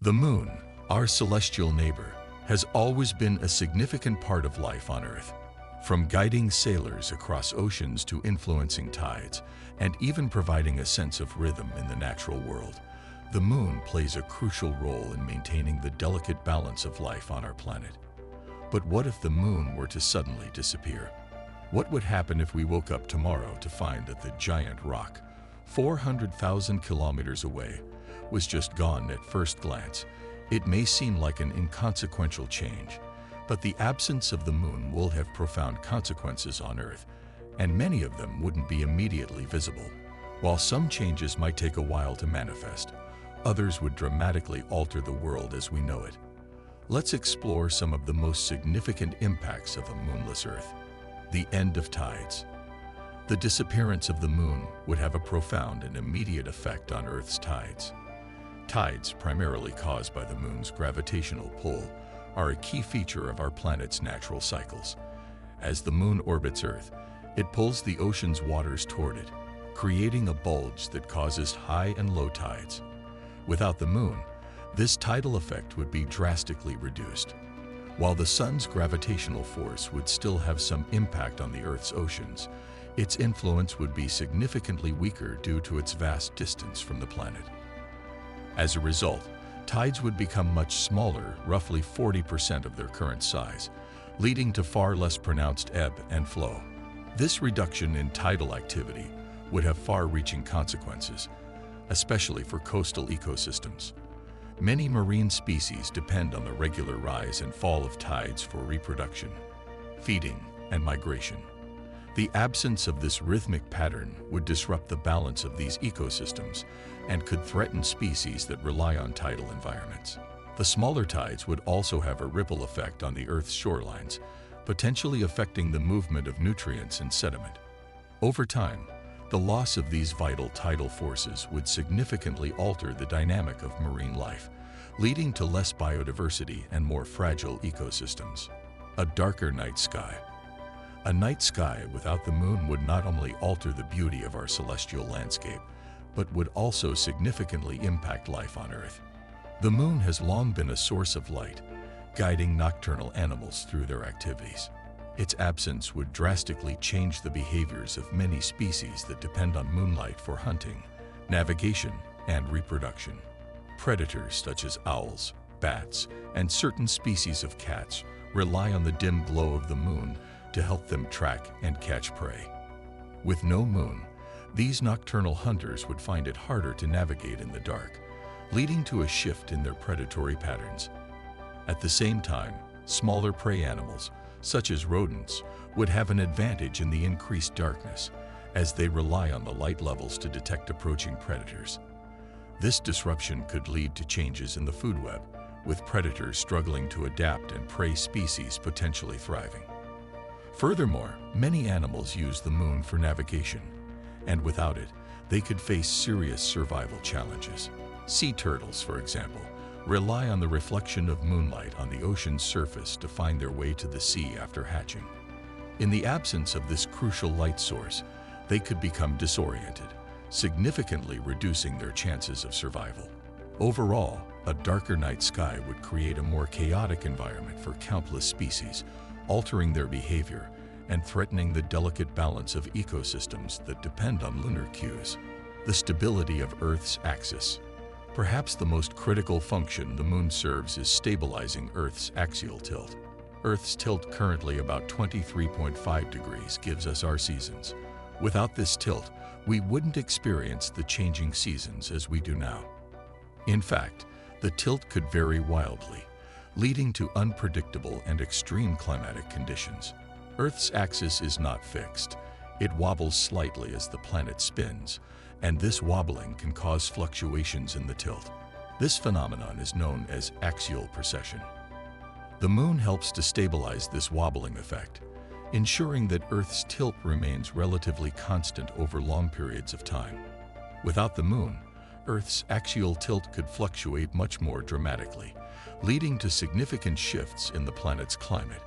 The moon, our celestial neighbor, has always been a significant part of life on Earth. From guiding sailors across oceans to influencing tides, and even providing a sense of rhythm in the natural world, the moon plays a crucial role in maintaining the delicate balance of life on our planet. But what if the moon were to suddenly disappear? What would happen if we woke up tomorrow to find that the giant rock, 400,000 kilometers away, was just gone at first glance? It may seem like an inconsequential change, but the absence of the moon will have profound consequences on Earth, and many of them wouldn't be immediately visible. While some changes might take a while to manifest, others would dramatically alter the world as we know it. Let's explore some of the most significant impacts of a moonless Earth. The end of tides. The disappearance of the moon would have a profound and immediate effect on Earth's tides. Tides, primarily caused by the moon's gravitational pull, are a key feature of our planet's natural cycles. As the moon orbits Earth, it pulls the ocean's waters toward it, creating a bulge that causes high and low tides. Without the moon, this tidal effect would be drastically reduced. While the sun's gravitational force would still have some impact on the Earth's oceans, its influence would be significantly weaker due to its vast distance from the planet. As a result, tides would become much smaller, roughly 40% of their current size, leading to far less pronounced ebb and flow. This reduction in tidal activity would have far-reaching consequences, especially for coastal ecosystems. Many marine species depend on the regular rise and fall of tides for reproduction, feeding, and migration. The absence of this rhythmic pattern would disrupt the balance of these ecosystems and could threaten species that rely on tidal environments. The smaller tides would also have a ripple effect on the Earth's shorelines, potentially affecting the movement of nutrients and sediment. Over time, the loss of these vital tidal forces would significantly alter the dynamic of marine life, leading to less biodiversity and more fragile ecosystems. A darker night sky. A night sky without the moon would not only alter the beauty of our celestial landscape, but would also significantly impact life on Earth. The moon has long been a source of light, guiding nocturnal animals through their activities. Its absence would drastically change the behaviors of many species that depend on moonlight for hunting, navigation, and reproduction. Predators such as owls, bats, and certain species of cats rely on the dim glow of the moon to help them track and catch prey. With no moon, these nocturnal hunters would find it harder to navigate in the dark, leading to a shift in their predatory patterns. At the same time, smaller prey animals, such as rodents, would have an advantage in the increased darkness, as they rely on the light levels to detect approaching predators. This disruption could lead to changes in the food web, with predators struggling to adapt and prey species potentially thriving. Furthermore, many animals use the moon for navigation, and without it, they could face serious survival challenges. Sea turtles, for example, rely on the reflection of moonlight on the ocean's surface to find their way to the sea after hatching. In the absence of this crucial light source, they could become disoriented, significantly reducing their chances of survival. Overall, a darker night sky would create a more chaotic environment for countless species, altering their behavior and threatening the delicate balance of ecosystems that depend on lunar cues. The stability of Earth's axis. Perhaps the most critical function the moon serves is stabilizing Earth's axial tilt. Earth's tilt, currently about 23.5 degrees, gives us our seasons. Without this tilt, we wouldn't experience the changing seasons as we do now. In fact, the tilt could vary wildly, leading to unpredictable and extreme climatic conditions. Earth's axis is not fixed. It wobbles slightly as the planet spins, and this wobbling can cause fluctuations in the tilt. This phenomenon is known as axial precession. The moon helps to stabilize this wobbling effect, ensuring that Earth's tilt remains relatively constant over long periods of time. Without the moon, Earth's axial tilt could fluctuate much more dramatically, leading to significant shifts in the planet's climate.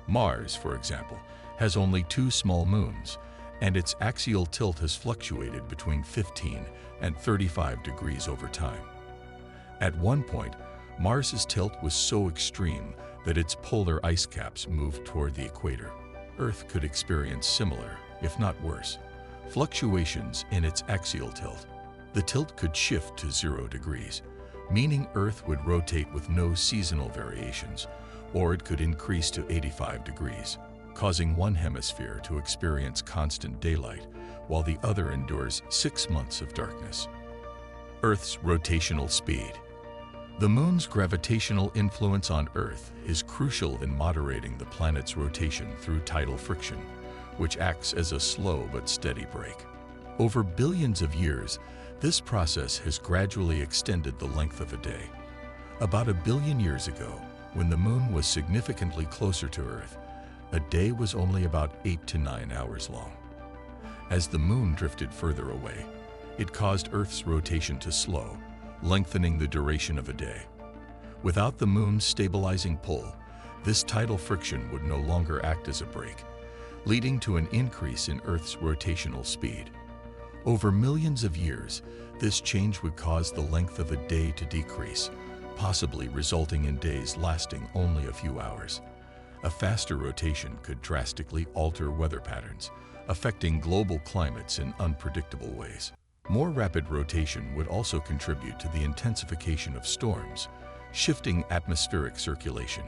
Mars, for example, has only 2 small moons, and its axial tilt has fluctuated between 15 and 35 degrees over time. At one point, Mars's tilt was so extreme that its polar ice caps moved toward the equator. Earth could experience similar, if not worse, fluctuations in its axial tilt. The tilt could shift to 0 degrees, meaning Earth would rotate with no seasonal variations, or it could increase to 85 degrees, causing one hemisphere to experience constant daylight while the other endures 6 months of darkness. Earth's rotational speed. The Moon's gravitational influence on Earth is crucial in moderating the planet's rotation through tidal friction, which acts as a slow but steady brake. Over billions of years, this process has gradually extended the length of a day. About 1 billion years ago, when the Moon was significantly closer to Earth, a day was only about 8 to 9 hours long. As the Moon drifted further away, it caused Earth's rotation to slow, lengthening the duration of a day. Without the Moon's stabilizing pull, this tidal friction would no longer act as a brake, leading to an increase in Earth's rotational speed. Over millions of years, this change would cause the length of a day to decrease, possibly resulting in days lasting only a few hours. A faster rotation could drastically alter weather patterns, affecting global climates in unpredictable ways. More rapid rotation would also contribute to the intensification of storms, shifting atmospheric circulation,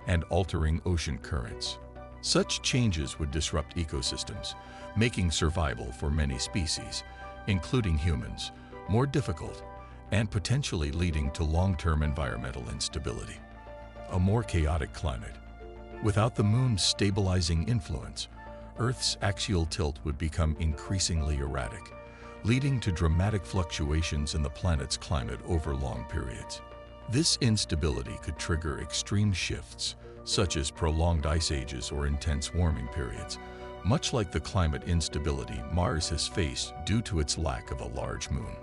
and altering ocean currents. Such changes would disrupt ecosystems, making survival for many species, including humans, more difficult and potentially leading to long-term environmental instability. A more chaotic climate. Without the Moon's stabilizing influence, Earth's axial tilt would become increasingly erratic, leading to dramatic fluctuations in the planet's climate over long periods. This instability could trigger extreme shifts, such as prolonged ice ages or intense warming periods, much like the climate instability Mars has faced due to its lack of a large moon.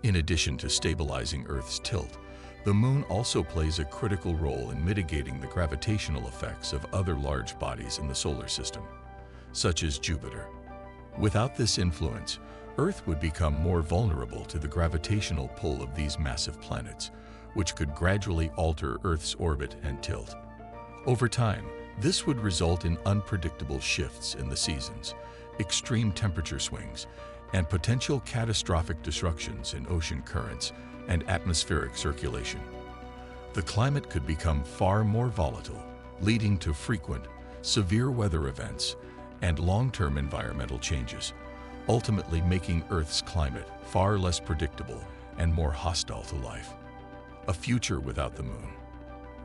In addition to stabilizing Earth's tilt, the Moon also plays a critical role in mitigating the gravitational effects of other large bodies in the solar system, such as Jupiter. Without this influence, Earth would become more vulnerable to the gravitational pull of these massive planets, which could gradually alter Earth's orbit and tilt. Over time, this would result in unpredictable shifts in the seasons, extreme temperature swings, and potential catastrophic disruptions in ocean currents and atmospheric circulation. The climate could become far more volatile, leading to frequent, severe weather events and long-term environmental changes, ultimately making Earth's climate far less predictable and more hostile to life. A future without the Moon.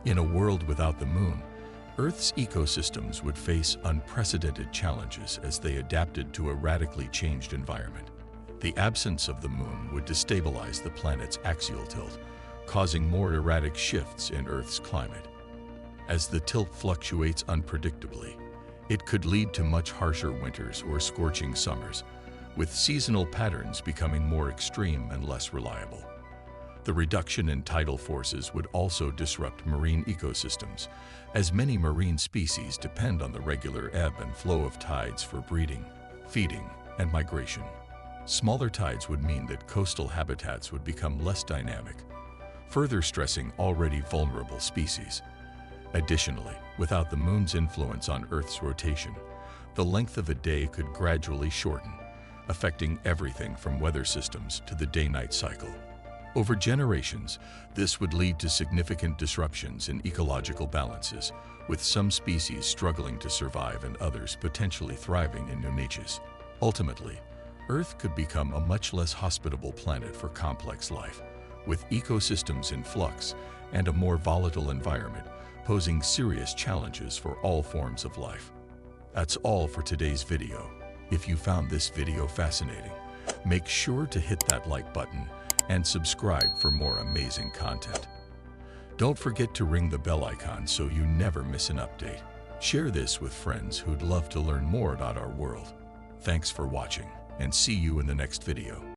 In a world without the Moon, Earth's ecosystems would face unprecedented challenges as they adapted to a radically changed environment. The absence of the Moon would destabilize the planet's axial tilt, causing more erratic shifts in Earth's climate. As the tilt fluctuates unpredictably, it could lead to much harsher winters or scorching summers, with seasonal patterns becoming more extreme and less reliable. The reduction in tidal forces would also disrupt marine ecosystems, as many marine species depend on the regular ebb and flow of tides for breeding, feeding, and migration. Smaller tides would mean that coastal habitats would become less dynamic, further stressing already vulnerable species. Additionally, without the Moon's influence on Earth's rotation, the length of a day could gradually shorten, affecting everything from weather systems to the day-night cycle. Over generations, this would lead to significant disruptions in ecological balances, with some species struggling to survive and others potentially thriving in new niches. Ultimately, Earth could become a much less hospitable planet for complex life, with ecosystems in flux and a more volatile environment posing serious challenges for all forms of life. That's all for today's video. If you found this video fascinating, make sure to hit that like button and subscribe for more amazing content. Don't forget to ring the bell icon so you never miss an update. Share this with friends who'd love to learn more about our world. Thanks for watching, and see you in the next video.